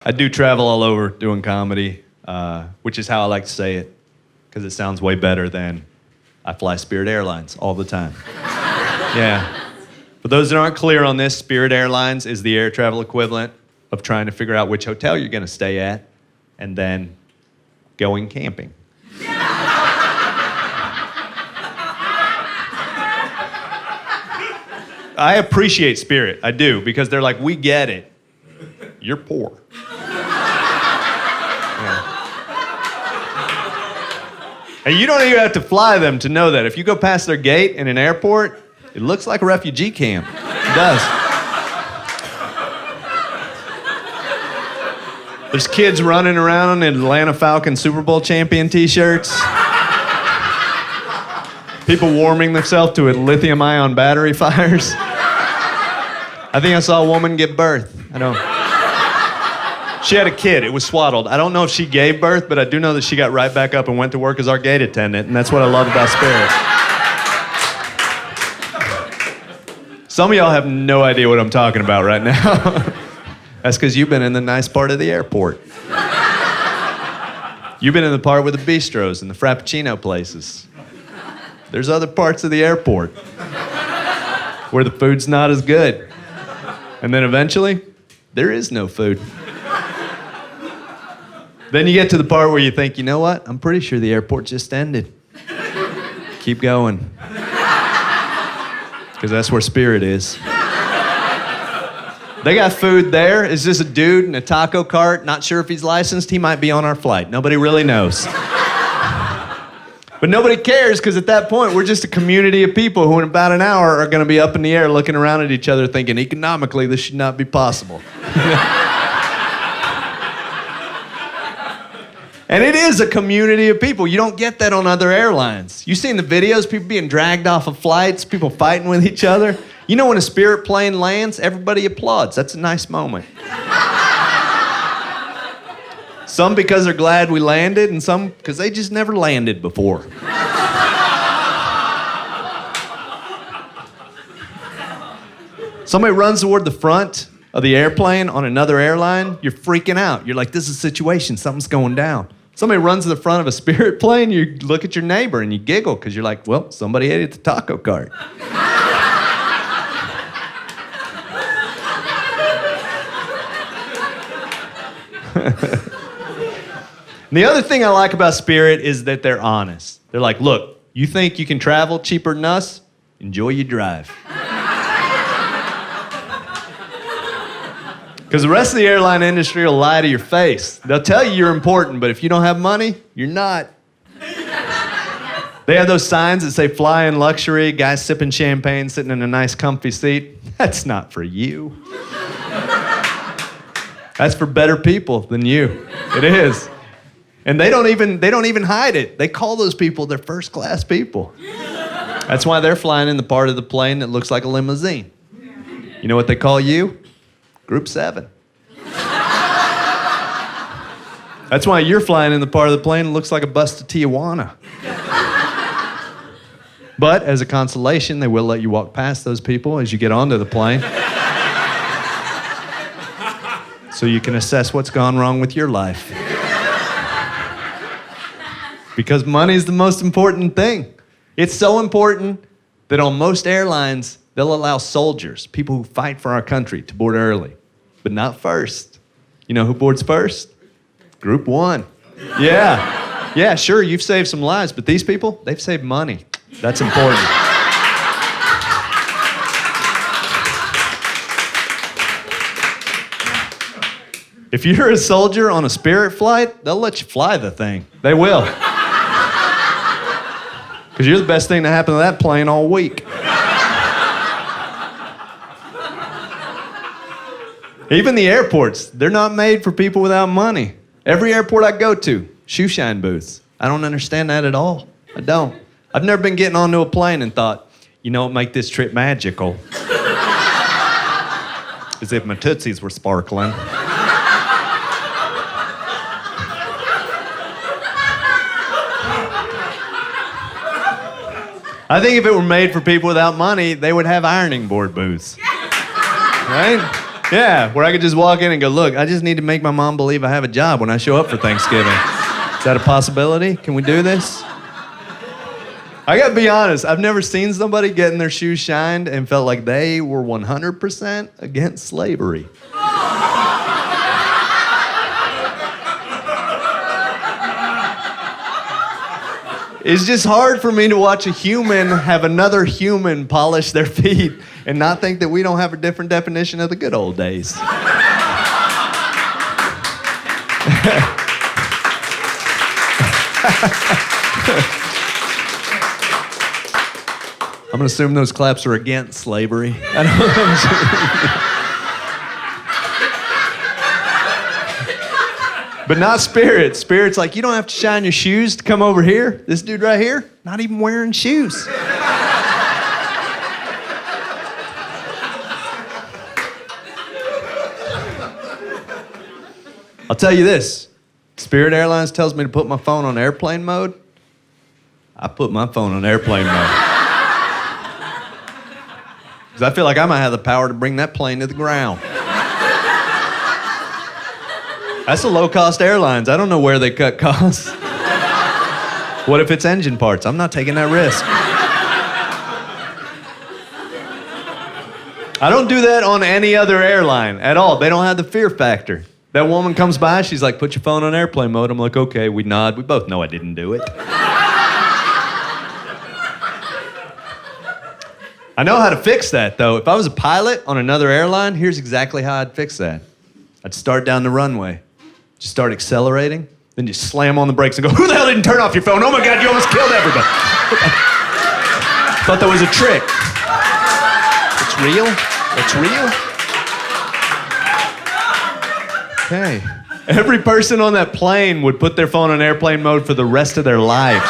I do travel all over doing comedy, which is how I like to say it, because it sounds way better than I fly Spirit Airlines all the time. Yeah. For those that aren't clear on this, Spirit Airlines is the air travel equivalent of trying to figure out which hotel you're going to stay at and then going camping. I appreciate Spirit, I do, because they're like, we get it. You're poor. And you don't even have to fly them to know that. If you go past their gate in an airport, it looks like a refugee camp. It does. There's kids running around in Atlanta Falcons Super Bowl champion t-shirts. People warming themselves to lithium-ion battery fires. I think I saw a woman give birth. She had a kid. It was swaddled. I don't know if she gave birth, but I do know that she got right back up and went to work as our gate attendant, and that's what I love about Spirit. Some of y'all have no idea what I'm talking about right now. That's because you've been in the nice part of the airport. You've been in the part with the bistros and the Frappuccino places. There's other parts of the airport where the food's not as good. And then eventually, there is no food. Then you get to the part where you think, you know what? I'm pretty sure the airport just ended. Keep going. Because that's where Spirit is. They got food there. Is this a dude in a taco cart? Not sure if he's licensed. He might be on our flight. Nobody really knows. But nobody cares, because at that point, we're just a community of people who in about an hour are going to be up in the air looking around at each other thinking, economically, this should not be possible. And it is a community of people. You don't get that on other airlines. You've seen the videos, people being dragged off of flights, people fighting with each other. You know when a Spirit plane lands, everybody applauds. That's a nice moment. Some because they're glad we landed, and some because they just never landed before. Somebody runs toward the front of the airplane on another airline, you're freaking out. You're like, this is a situation, something's going down. Somebody runs to the front of a Spirit plane, you look at your neighbor and you giggle because you're like, well, somebody ate at the taco cart. The other thing I like about Spirit is that they're honest. They're like, look, you think you can travel cheaper than us? Enjoy your drive. Because the rest of the airline industry will lie to your face. They'll tell you you're important, but if you don't have money, you're not. They have those signs that say fly in luxury, guys sipping champagne, sitting in a nice comfy seat. That's not for you. That's for better people than you. It is. And they don't even hide it. They call those people their first class people. That's why they're flying in the part of the plane that looks like a limousine. You know what they call you? Group 7. That's why you're flying in the part of the plane that looks like a bus to Tijuana. But as a consolation, they will let you walk past those people as you get onto the plane. So you can assess what's gone wrong with your life. Because money's the most important thing. It's so important that on most airlines, they'll allow soldiers, people who fight for our country, to board early, but not first. You know who boards first? Group 1. Yeah, sure, you've saved some lives, but these people, they've saved money. That's important. If you're a soldier on a Spirit flight, they'll let you fly the thing. They will. Because you're the best thing to happen to that plane all week. Even the airports, they're not made for people without money. Every airport I go to, shoe shine booths. I don't understand that at all. I don't. I've never been getting onto a plane and thought, you know what make this trip magical? As if my Tootsies were sparkling. I think if it were made for people without money, they would have ironing board booths. Right? Yeah, where I could just walk in and go, look, I just need to make my mom believe I have a job when I show up for Thanksgiving. Is that a possibility? Can we do this? I gotta be honest, I've never seen somebody getting their shoes shined and felt like they were 100% against slavery. It's just hard for me to watch a human have another human polish their feet and not think that we don't have a different definition of the good old days. I'm gonna assume those claps are against slavery. But not Spirit. Spirit's like, you don't have to shine your shoes to come over here. This dude right here, not even wearing shoes. I'll tell you this. Spirit Airlines tells me to put my phone on airplane mode. I put my phone on airplane mode. Because I feel like I might have the power to bring that plane to the ground. That's a low-cost airlines. I don't know where they cut costs. What if it's engine parts? I'm not taking that risk. I don't do that on any other airline at all. They don't have the fear factor. That woman comes by, she's like, put your phone on airplane mode. I'm like, okay, we nod. We both know I didn't do it. I know how to fix that, though. If I was a pilot on another airline, here's exactly how I'd fix that. I'd start down the runway. Just start accelerating, then just slam on the brakes and go, who the hell didn't turn off your phone? Oh my God, you almost killed everybody. Thought that was a trick. It's real? It's real? Okay. Every person on that plane would put their phone on airplane mode for the rest of their lives.